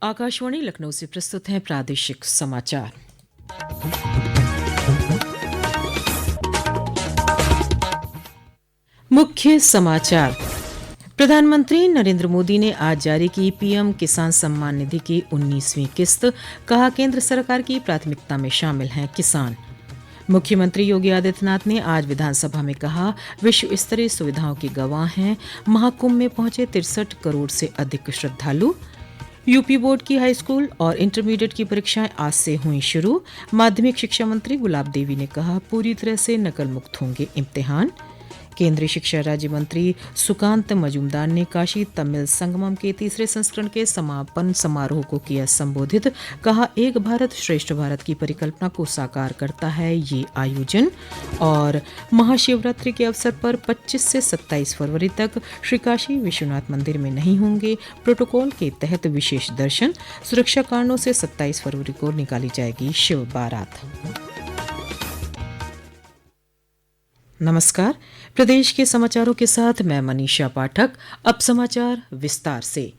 आकाशवाणी लखनऊ से प्रस्तुत है प्रादेशिक समाचार। मुख्य समाचार। प्रधानमंत्री नरेंद्र मोदी ने आज जारी की पीएम किसान सम्मान निधि की 19वीं किस्त। कहा, केंद्र सरकार की प्राथमिकता में शामिल हैं किसान। मुख्यमंत्री योगी आदित्यनाथ ने आज विधानसभा में कहा, विश्व स्तरीय सुविधाओं की गवाह हैं। महाकुंभ में पहुंचे 63 करोड़ से अधिक श्रद्धालु। यूपी बोर्ड की हाईस्कूल और इंटरमीडिएट की परीक्षाएं आज से हुई शुरू। माध्यमिक शिक्षा मंत्री गुलाब देवी ने कहा, पूरी तरह से नकल मुक्त होंगे इम्तिहान। केंद्रीय शिक्षा राज्य मंत्री सुकांत मजूमदार ने काशी तमिल संगमम के तीसरे संस्करण के समापन समारोह को किया संबोधित। कहा, एक भारत श्रेष्ठ भारत की परिकल्पना को साकार करता है ये आयोजन। और महाशिवरात्रि के अवसर पर 25 से 27 फरवरी तक श्री काशी विश्वनाथ मंदिर में नहीं होंगे प्रोटोकॉल के तहत विशेष दर्शन। सुरक्षा कारणों से 27 फरवरी को निकाली जाएगी शिव बारात। नमस्कार, प्रदेश के समाचारों के साथ मैं मनीषा पाठक। अब समाचार विस्तार से।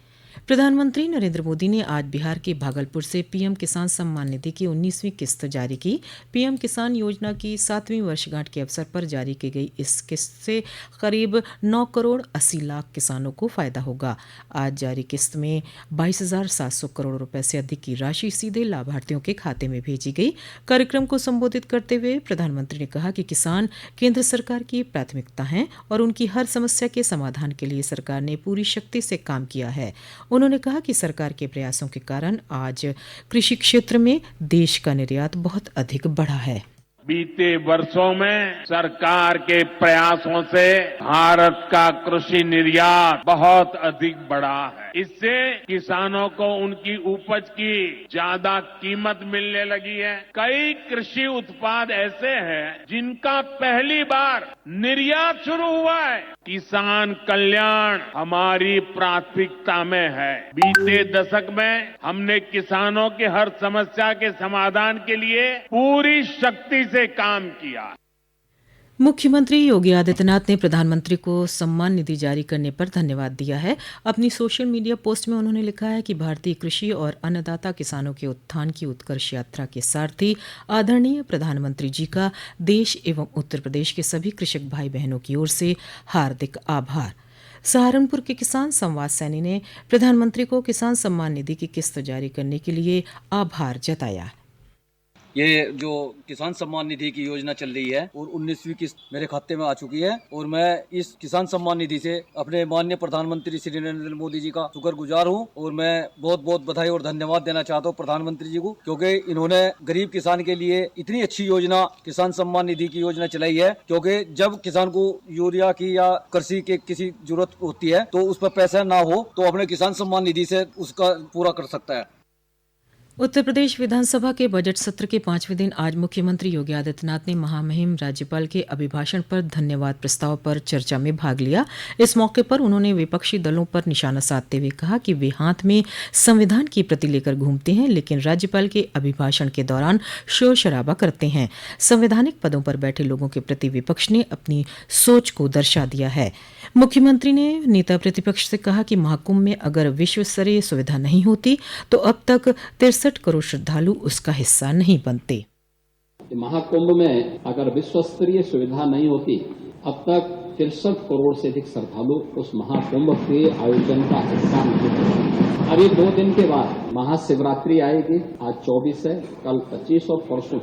प्रधानमंत्री नरेंद्र मोदी ने आज बिहार के भागलपुर से पीएम किसान सम्मान निधि की 19वीं किस्त जारी की। पीएम किसान योजना की 7वीं वर्षगांठ के अवसर पर जारी की गई इस किस्त से करीब 9 करोड़ 80 लाख किसानों को फायदा होगा। आज जारी किस्त में 22,700 करोड़ रुपए से अधिक की राशि सीधे लाभार्थियों के खाते में भेजी गई। कार्यक्रम को संबोधित करते हुए प्रधानमंत्री ने कहा कि किसान केंद्र सरकार की प्राथमिकता हैं और उनकी हर समस्या के समाधान के लिए सरकार ने पूरी शक्ति से काम किया है। उन्होंने कहा कि सरकार के प्रयासों के कारण आज कृषि क्षेत्र में देश का निर्यात बहुत अधिक बढ़ा है। बीते वर्षों में सरकार के प्रयासों से भारत का कृषि निर्यात बहुत अधिक बढ़ा है। इससे किसानों को उनकी उपज की ज्यादा कीमत मिलने लगी है। कई कृषि उत्पाद ऐसे हैं जिनका पहली बार निर्यात शुरू हुआ है। किसान कल्याण हमारी प्राथमिकता में है। बीते दशक में हमने किसानों के हर समस्या के समाधान के लिए पूरी शक्ति से काम किया। मुख्यमंत्री योगी आदित्यनाथ ने प्रधानमंत्री को सम्मान निधि जारी करने पर धन्यवाद दिया है। अपनी सोशल मीडिया पोस्ट में उन्होंने लिखा है कि भारतीय कृषि और अन्नदाता किसानों के उत्थान की उत्कर्ष यात्रा के सारथी आदरणीय प्रधानमंत्री जी का देश एवं उत्तर प्रदेश के सभी कृषक भाई बहनों की ओर से हार्दिक आभार। सहारनपुर के किसान संवाद सैनी ने प्रधानमंत्री को किसान सम्मान निधि की किस्त जारी करने के लिए आभार जताया। ये जो किसान सम्मान निधि की योजना चल रही है और 19वीं किस्त मेरे खाते में आ चुकी है और मैं इस किसान सम्मान निधि से अपने माननीय प्रधानमंत्री श्री नरेंद्र मोदी जी का शुक्रगुजार हूं और मैं बहुत बहुत बधाई और धन्यवाद देना चाहता हूं प्रधानमंत्री जी को, क्योंकि इन्होंने गरीब किसान के लिए इतनी अच्छी योजना किसान सम्मान निधि की योजना चलाई है। क्योंकि जब किसान को यूरिया की या कृषि के किसी जरूरत होती है तो उस पर पैसा ना हो तो अपने किसान सम्मान निधि से उसका पूरा कर सकता है। उत्तर प्रदेश विधानसभा के बजट सत्र के 5वें दिन आज मुख्यमंत्री योगी आदित्यनाथ ने महामहिम राज्यपाल के अभिभाषण पर धन्यवाद प्रस्ताव पर चर्चा में भाग लिया। इस मौके पर उन्होंने विपक्षी दलों पर निशाना साधते हुए कहा कि वे हाथ में संविधान की प्रति लेकर घूमते हैं, लेकिन राज्यपाल के अभिभाषण के दौरान शोर शराबा करते हैं। संवैधानिक पदों पर बैठे लोगों के प्रति विपक्ष ने अपनी सोच को दर्शा दिया है। मुख्यमंत्री ने नेता प्रतिपक्ष से कहा कि महाकुंभ में अगर विश्व स्तरीय सुविधा नहीं होती तो अब तक 63 करोड़ श्रद्धालु उसका हिस्सा नहीं बनते। महाकुंभ में अगर विश्व स्तरीय सुविधा नहीं होती अब तक 63 करोड़ से अधिक श्रद्धालु उस महाकुंभ के आयोजन का हिस्सा नहीं बनते। अभी 2 दिन के बाद महाशिवरात्रि आएगी। आज 24 है, कल 25 और परसों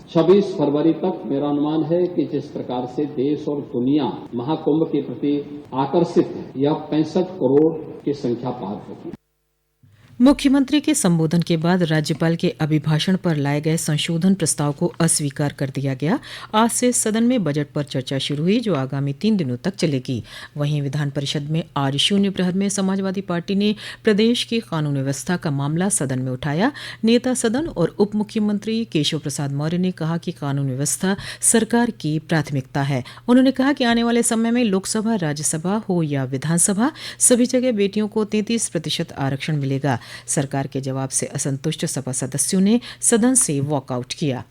26 फरवरी तक मेरा अनुमान है कि जिस प्रकार से देश और दुनिया महाकुंभ के प्रति आकर्षित है, यह 65 करोड़ की संख्या पार होगी। मुख्यमंत्री के संबोधन के बाद राज्यपाल के अभिभाषण पर लाए गए संशोधन प्रस्ताव को अस्वीकार कर दिया गया। आज से सदन में बजट पर चर्चा शुरू हुई, जो आगामी 3 दिनों तक चलेगी। वहीं विधान परिषद में आज शून्य प्रहर में समाजवादी पार्टी ने प्रदेश की कानून व्यवस्था का मामला सदन में उठाया। नेता सदन और उप मुख्यमंत्री केशव प्रसाद मौर्य ने कहा कि कानून व्यवस्था सरकार की प्राथमिकता है। उन्होंने कहा कि आने वाले समय में लोकसभा, राज्यसभा हो या विधानसभा, सभी जगह बेटियों को 33% आरक्षण मिलेगा। सरकार के जवाब से असंतुष्ट सपा सदस्यों ने सदन से वॉकआउट किया।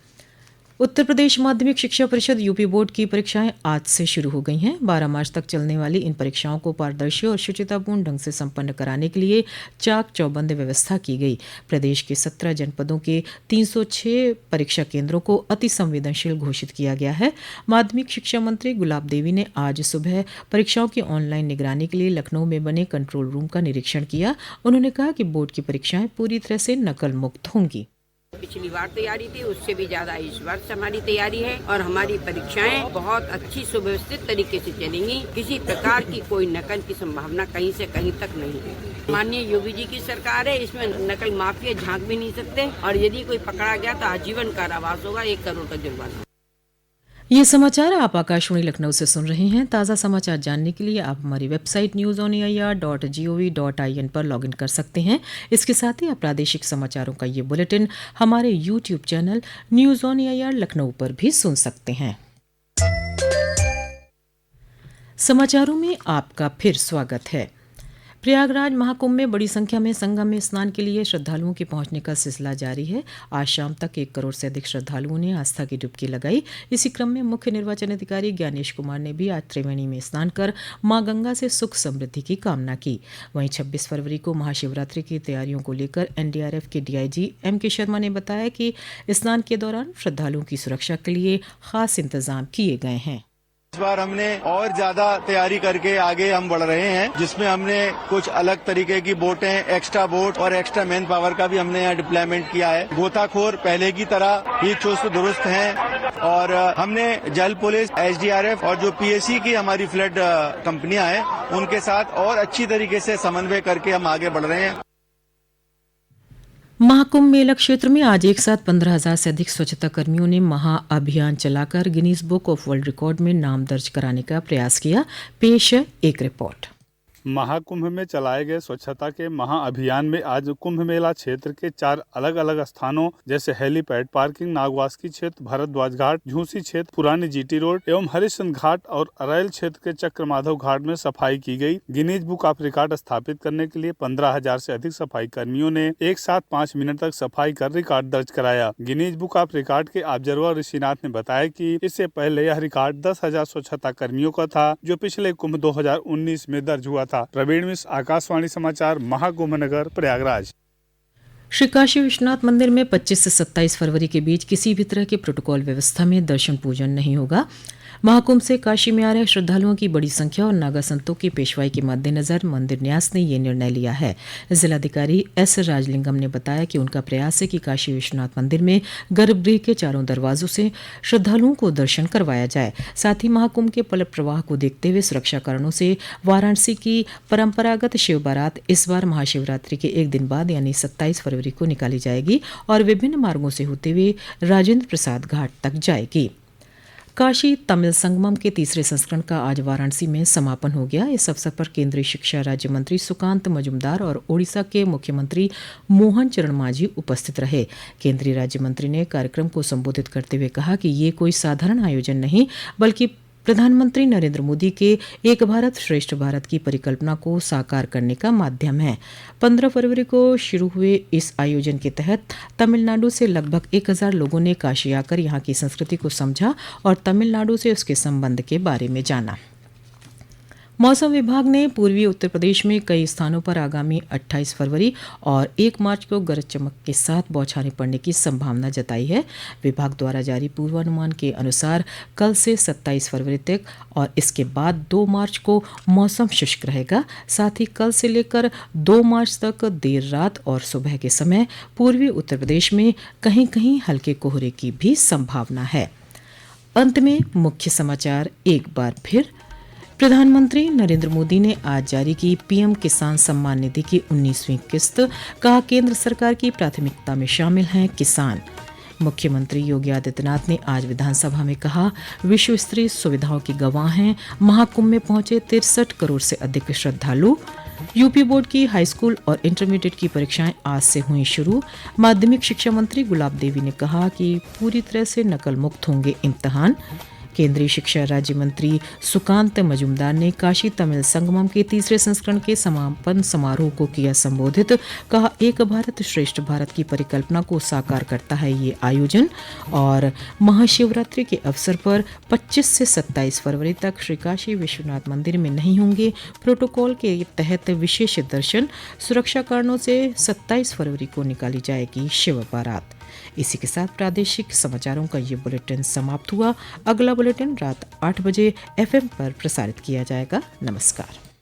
उत्तर प्रदेश माध्यमिक शिक्षा परिषद यूपी बोर्ड की परीक्षाएं आज से शुरू हो गई हैं। 12 मार्च तक चलने वाली इन परीक्षाओं को पारदर्शी और शुचितापूर्ण ढंग से संपन्न कराने के लिए चाक चौबंद व्यवस्था की गई। प्रदेश के 17 जनपदों के 306 परीक्षा केंद्रों को अति संवेदनशील घोषित किया गया है। माध्यमिक शिक्षा मंत्री गुलाब देवी ने आज सुबह परीक्षाओं की ऑनलाइन निगरानी के लिए लखनऊ में बने कंट्रोल रूम का निरीक्षण किया। उन्होंने कहा कि बोर्ड की परीक्षाएं पूरी तरह से नकल मुक्त होंगी। पिछली बार तैयारी थी उससे भी ज्यादा इस वर्ष हमारी तैयारी है और हमारी परीक्षाएं बहुत अच्छी सुव्यवस्थित तरीके से चलेंगी। किसी प्रकार की कोई नकल की संभावना कहीं से कहीं तक नहीं है। माननीय योगी जी की सरकार है, इसमें नकल माफिया झांक भी नहीं सकते और यदि कोई पकड़ा गया तो आजीवन कारावास होगा, 1 करोड़ का जुर्माना। ये समाचार आप आकाशवाणी लखनऊ से सुन रहे हैं। ताज़ा समाचार जानने के लिए आप हमारी वेबसाइट newsonair.gov.in पर लॉगिन कर सकते हैं। इसके साथ ही आप प्रादेशिक समाचारों का ये बुलेटिन हमारे YouTube channel news on AIR Lucknow पर भी सुन सकते हैं। समाचारों में आपका फिर स्वागत है। प्रयागराज महाकुंभ में बड़ी संख्या में संगम में स्नान के लिए श्रद्धालुओं के पहुंचने का सिलसिला जारी है। आज शाम तक 1 करोड़ से अधिक श्रद्धालुओं ने आस्था की डुबकी लगाई। इसी क्रम में मुख्य निर्वाचन अधिकारी ज्ञानेश कुमार ने भी आज त्रिवेणी में स्नान कर मां गंगा से सुख समृद्धि की कामना की। वहीं 26 फरवरी को महाशिवरात्रि की तैयारियों को लेकर एनडीआरएफ के डीआईजी एम.के. शर्मा ने बताया कि स्नान के दौरान श्रद्धालुओं की सुरक्षा के लिए खास इंतजाम किए गए हैं। इस बार हमने और ज्यादा तैयारी करके आगे हम बढ़ रहे हैं, जिसमें हमने कुछ अलग तरीके की बोटें, एक्स्ट्रा बोट और एक्स्ट्रा मैन पावर का भी हमने यहाँ डिप्लॉयमेंट किया है। गोताखोर पहले की तरह ही चुस्त दुरुस्त हैं और हमने जल पुलिस, एसडीआरएफ और जो पीएसी की हमारी फ्लड कंपनियां हैं उनके साथ और अच्छी तरीके से समन्वय करके हम आगे बढ़ रहे हैं। महाकुंभ मेला क्षेत्र में आज एक साथ 15,000 से अधिक स्वच्छता कर्मियों ने महाअभियान चलाकर Guinness book of world record में नाम दर्ज कराने का प्रयास किया। पेश है एक रिपोर्ट। महाकुंभ में चलाए गए स्वच्छता के महाअभियान में आज कुंभ मेला क्षेत्र के 4 अलग अलग स्थानों जैसे हेलीपैड, पार्किंग, नागवासकी क्षेत्र, भारद्वाज घाट, झूसी क्षेत्र, पुरानी जीटी रोड एवं हरिश्चंद्र घाट और अरैल क्षेत्र के चक्र माधव घाट में सफाई की गई। गिनीज बुक ऑफ रिकॉर्ड स्थापित करने के लिए 15,000 से अधिक सफाई कर्मियों ने एक साथ 5 मिनट तक सफाई कर रिकॉर्ड दर्ज कराया। गिनीज बुक ऑफ रिकॉर्ड के ऑब्जर्वर ऋषिनाथ ने बताया कि इससे पहले यह रिकॉर्ड 10,000 स्वच्छता कर्मियों का था, जो पिछले कुंभ 2019 में दर्ज हुआ था। प्रवीण मिश्र, आकाशवाणी समाचार, महाकुंभ नगर, प्रयागराज। श्री काशी विश्वनाथ मंदिर में 25 से 27 फरवरी के बीच किसी भी तरह के प्रोटोकॉल व्यवस्था में दर्शन पूजन नहीं होगा। महाकुंभ से काशी में आ रहे श्रद्धालुओं की बड़ी संख्या और नागा संतों की पेशवाई के मद्देनजर मंदिर न्यास ने यह निर्णय लिया है। जिलाधिकारी एस राजलिंगम ने बताया कि उनका प्रयास है कि काशी विश्वनाथ मंदिर में गर्भगृह के चारों दरवाजों से श्रद्धालुओं को दर्शन करवाया जाए। साथ ही महाकुंभ के पल प्रवाह को देखते हुए सुरक्षा कारणों से वाराणसी की परंपरागत शिव बारात इस बार महाशिवरात्रि के एक दिन बाद यानी 27 फरवरी को निकाली जाएगी और विभिन्न मार्गों से होते हुए राजेंद्र प्रसाद घाट तक जाएगी। काशी तमिल संगमम के तीसरे संस्करण का आज वाराणसी में समापन हो गया। इस अवसर पर केंद्रीय शिक्षा राज्य मंत्री सुकांत मजुमदार और ओडिशा के मुख्यमंत्री मोहन चरण मांझी उपस्थित रहे। केंद्रीय राज्य मंत्री ने कार्यक्रम को संबोधित करते हुए कहा कि ये कोई साधारण आयोजन नहीं बल्कि प्रधानमंत्री नरेंद्र मोदी के एक भारत श्रेष्ठ भारत की परिकल्पना को साकार करने का माध्यम है। 15 फरवरी को शुरू हुए इस आयोजन के तहत तमिलनाडु से लगभग 1,000 लोगों ने काशी आकर यहाँ की संस्कृति को समझा और तमिलनाडु से उसके संबंध के बारे में जाना। मौसम विभाग ने पूर्वी उत्तर प्रदेश में कई स्थानों पर आगामी 28 फरवरी और 1 मार्च को गरज चमक के साथ बौछारें पड़ने की संभावना जताई है। विभाग द्वारा जारी पूर्वानुमान के अनुसार कल से 27 फरवरी तक और इसके बाद 2 मार्च को मौसम शुष्क रहेगा। साथ ही कल से लेकर 2 मार्च तक देर रात और सुबह के समय पूर्वी उत्तर प्रदेश में कहीं कहीं हल्के कोहरे की भी संभावना है। अंत में मुख्य समाचार एक बार फिर। प्रधानमंत्री नरेंद्र मोदी ने आज जारी की पीएम किसान सम्मान निधि की 19वीं किस्त। कहा केंद्र सरकार की प्राथमिकता में शामिल हैं किसान। मुख्यमंत्री योगी आदित्यनाथ ने आज विधानसभा में कहा विश्व स्तरीय सुविधाओं की गवाह हैं। महाकुंभ में पहुंचे 63 करोड़ से अधिक श्रद्धालु। यूपी बोर्ड की हाईस्कूल और इंटरमीडिएट की परीक्षाएं आज से हुई शुरू। माध्यमिक शिक्षा मंत्री गुलाब देवी ने कहा कि पूरी तरह से नकल मुक्त होंगे इम्तिहान। केंद्रीय शिक्षा राज्य मंत्री सुकांत मजूमदार ने काशी तमिल संगमम के तीसरे संस्करण के समापन समारोह को किया संबोधित। कहा, एक भारत श्रेष्ठ भारत की परिकल्पना को साकार करता है ये आयोजन। और महाशिवरात्रि के अवसर पर 25 से 27 फरवरी तक श्री काशी विश्वनाथ मंदिर में नहीं होंगे प्रोटोकॉल के तहत विशेष दर्शन। सुरक्षा कारणों से 27 फरवरी को निकाली जाएगी शिव बारात। इसी के साथ प्रादेशिक समाचारों का ये बुलेटिन समाप्त हुआ। अगला बुलेटिन रात 8 बजे FM पर प्रसारित किया जाएगा। नमस्कार।